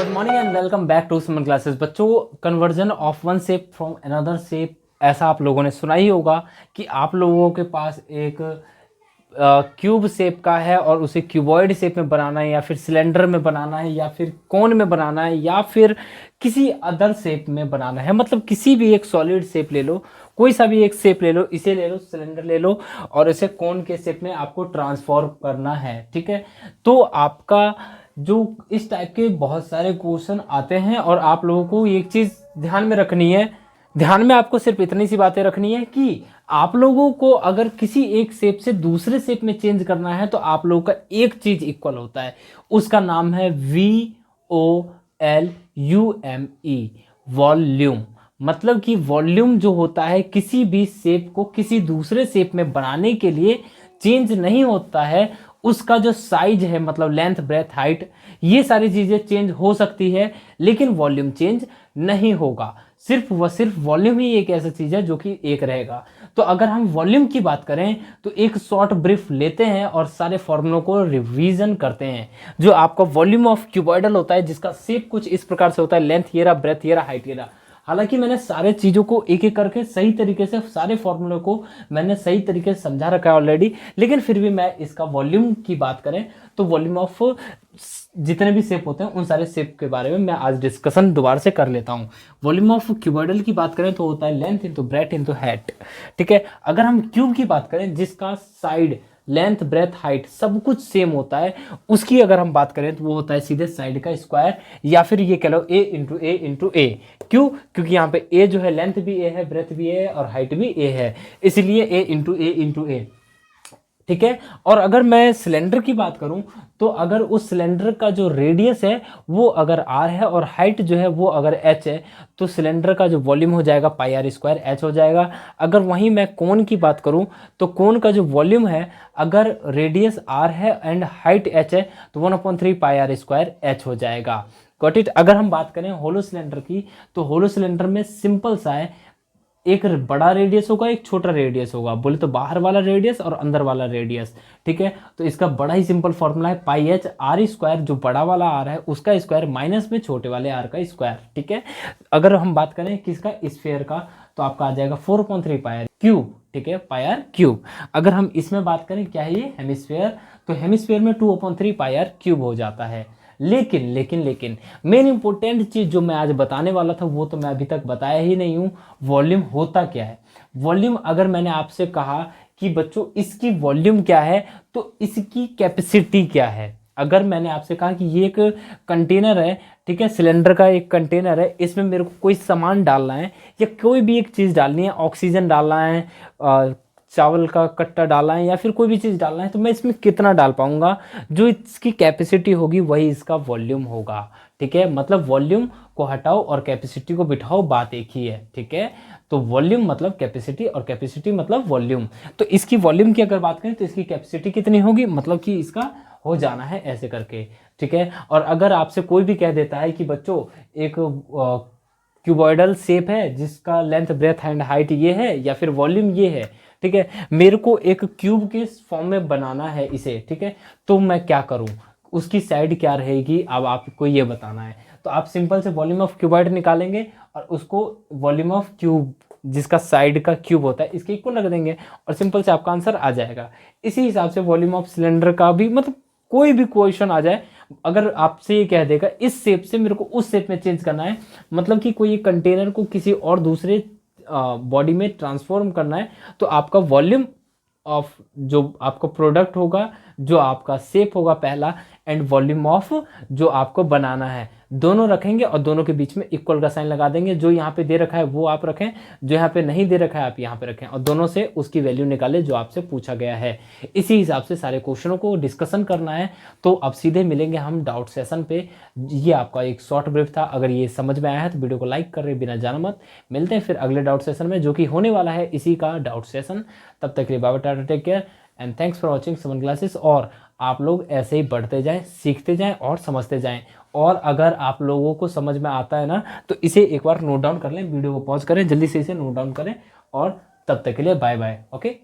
Good morning and welcome back to Saman classes. बच्चों, conversion of one shape from another shape, ऐसा आप लोगों ने सुना ही होगा कि आप लोगों के पास एक क्यूब शेप का है और उसे क्यूबॉइड शेप में बनाना है, या फिर सिलेंडर में बनाना है, या फिर कोन में बनाना है, या फिर किसी अदर शेप में बनाना है। मतलब किसी भी एक सॉलिड शेप ले लो, कोई सा भी एक शेप ले लो, इसे ले लो, सिलेंडर ले लो, और इसे कोन के शेप में आपको ट्रांसफॉर्म करना है। ठीक है, तो आपका जो इस टाइप के बहुत सारे क्वेश्चन आते हैं और आप लोगों को एक चीज़ ध्यान में रखनी है। ध्यान में आपको सिर्फ इतनी सी बातें रखनी है कि आप लोगों को अगर किसी एक शेप से दूसरे शेप में चेंज करना है तो आप लोगों का एक चीज इक्वल होता है, उसका नाम है VOLUME, वॉल्यूम। मतलब कि वॉल्यूम जो होता है किसी भी शेप को किसी दूसरे शेप में बनाने के लिए चेंज नहीं होता है। उसका जो साइज है, मतलब लेंथ, ब्रेथ, हाइट, ये सारी चीजें चेंज हो सकती है, लेकिन वॉल्यूम चेंज नहीं होगा। सिर्फ व सिर्फ वॉल्यूम ही एक ऐसा चीज है जो कि एक रहेगा। तो अगर हम वॉल्यूम की बात करें तो एक शॉर्ट ब्रीफ लेते हैं और सारे फॉर्मूलों को रिवीजन करते हैं। जो आपका वॉल्यूम ऑफ क्यूबॉइडल होता है, जिसका शेप कुछ इस प्रकार से होता है, लेंथ ये रहा, ब्रेथ ये रहा, हाइट ये रहा। हालांकि मैंने सारे चीज़ों को एक एक करके सही तरीके से, सारे फॉर्मूले को मैंने सही तरीके से समझा रखा है ऑलरेडी, लेकिन फिर भी मैं इसका वॉल्यूम की बात करें तो वॉल्यूम ऑफ जितने भी शेप होते हैं उन सारे शेप के बारे में मैं आज डिस्कशन दोबारा से कर लेता हूं। वॉल्यूम ऑफ क्यूबॉइडल की बात करें तो होता है length into breadth into height. ठीक है, अगर हम क्यूब की बात करें जिसका साइड, लेंथ, ब्रेथ, हाइट सब कुछ सेम होता है, उसकी अगर हम बात करें तो वो होता है सीधे साइड का स्क्वायर, या फिर ये कह लो ए इंटू ए इंटू ए। क्यों? क्योंकि यहाँ पे ए जो है लेंथ भी ए है, ब्रेथ भी ए है और हाइट भी ए है, इसलिए ए इंटू ए इंटू ए। ठीक है, और अगर मैं सिलेंडर की बात करूं तो अगर उस सिलेंडर का जो रेडियस है वो अगर r है और हाइट जो है वो अगर h है, तो सिलेंडर का जो वॉल्यूम हो जाएगा पाई आर स्क्वायर h हो जाएगा। अगर वहीं मैं कोन की बात करूं तो कोन का जो वॉल्यूम है, अगर रेडियस r है एंड हाइट h है, तो 1/3 पाई आर स्क्वायर h हो जाएगा। Got it. अगर हम बात करें होलो सिलेंडर की तो होलो सिलेंडर में सिंपल सा है, एक बड़ा रेडियस होगा, एक छोटा रेडियस होगा। बोले तो बाहर वाला रेडियस और अंदर वाला रेडियस। ठीक है, तो इसका बड़ा ही सिंपल फॉर्मूला है पाई एच आर स्क्वायर, जो बड़ा वाला आर है उसका स्क्वायर माइनस में छोटे वाले आर का स्क्वायर। ठीक है, अगर हम बात करें किसका, स्फीयर का, तो आपका आ जाएगा 4/3 पाई आर क्यूब। ठीक है, पाई आर क्यूब। अगर हम इसमें बात करें क्या है ये हेमिस्फीयर, तो हेमिस्फीयर में 2/3 पाई आर क्यूब हो जाता है। लेकिन लेकिन लेकिन मेन इंपॉर्टेंट चीज जो मैं आज बताने वाला था वो तो मैं अभी तक बताया ही नहीं हूं। वॉल्यूम होता क्या है? वॉल्यूम, अगर मैंने आपसे कहा कि बच्चों इसकी वॉल्यूम क्या है तो इसकी कैपेसिटी क्या है। अगर मैंने आपसे कहा कि ये एक कंटेनर है, ठीक है, सिलेंडर का एक कंटेनर है, इसमें मेरे को कोई सामान डालना है या कोई भी एक चीज़ डालनी है, ऑक्सीजन डालना है, चावल का कट्टा डालना है, या फिर कोई भी चीज़ डालना है, तो मैं इसमें कितना डाल पाऊंगा, जो इसकी कैपेसिटी होगी वही इसका वॉल्यूम होगा। ठीक है, मतलब वॉल्यूम को हटाओ और कैपेसिटी को बिठाओ, बात एक ही है। ठीक है, तो वॉल्यूम मतलब कैपेसिटी और कैपेसिटी मतलब वॉल्यूम। तो इसकी वॉल्यूम की अगर बात करें तो इसकी कैपेसिटी कितनी होगी, मतलब कि इसका हो जाना है ऐसे करके। ठीक है, और अगर आपसे कोई भी कह देता है कि बच्चों एक क्यूबॉइडल शेप है जिसका लेंथ, ब्रेथ एंड हाइट ये है, या फिर वॉल्यूम ये है, ठीक है, मेरे को एक क्यूब के फॉर्म में बनाना है इसे, ठीक है, तो मैं क्या करूं, उसकी साइड क्या रहेगी, अब आपको ये बताना है। तो आप सिंपल से वॉल्यूम ऑफ क्यूबॉइड निकालेंगे और उसको वॉल्यूम ऑफ क्यूब जिसका साइड का क्यूब होता है इसके इक्वल रख देंगे और सिंपल से आपका आंसर आ जाएगा। इसी हिसाब से वॉल्यूम ऑफ सिलेंडर का भी, मतलब कोई भी क्वेश्चन आ जाए, अगर आपसे ये कह देगा इस शेप से मेरे को उस शेप में चेंज करना है, मतलब कि कोई कंटेनर को किसी और दूसरे बॉडी में ट्रांसफॉर्म करना है, तो आपका वॉल्यूम ऑफ जो आपका प्रोडक्ट होगा, जो आपका शेप होगा पहला, एंड वॉल्यूम ऑफ जो आपको बनाना है, दोनों रखेंगे और दोनों के बीच में इक्वल का साइन लगा देंगे। जो यहाँ पे दे रखा है वो आप रखें, जो यहाँ पे नहीं दे रखा है आप यहाँ पे रखें, और दोनों से उसकी वैल्यू निकालें जो आपसे पूछा गया है। इसी हिसाब से सारे क्वेश्चनों को डिस्कशन करना है। तो अब सीधे मिलेंगे हम डाउट सेशन पे। ये आपका एक शॉर्ट ब्रीफ था, अगर ये समझ में आया है तो वीडियो को लाइक कर रहे बिना जाना मत। मिलते हैं फिर अगले डाउट सेशन में, जो कि होने वाला है इसी का डाउट सेशन। तब तक के लिए bye bye, tata, take care and thanks for watching Saman classes. और आप लोग ऐसे ही बढ़ते जाएं, सीखते जाएं और समझते जाएं। और अगर आप लोगों को समझ में आता है ना तो इसे एक बार नोट डाउन कर लें, वीडियो को पॉज करें, जल्दी से इसे नोट डाउन करें। और तब तक के लिए बाय बाय। ओके।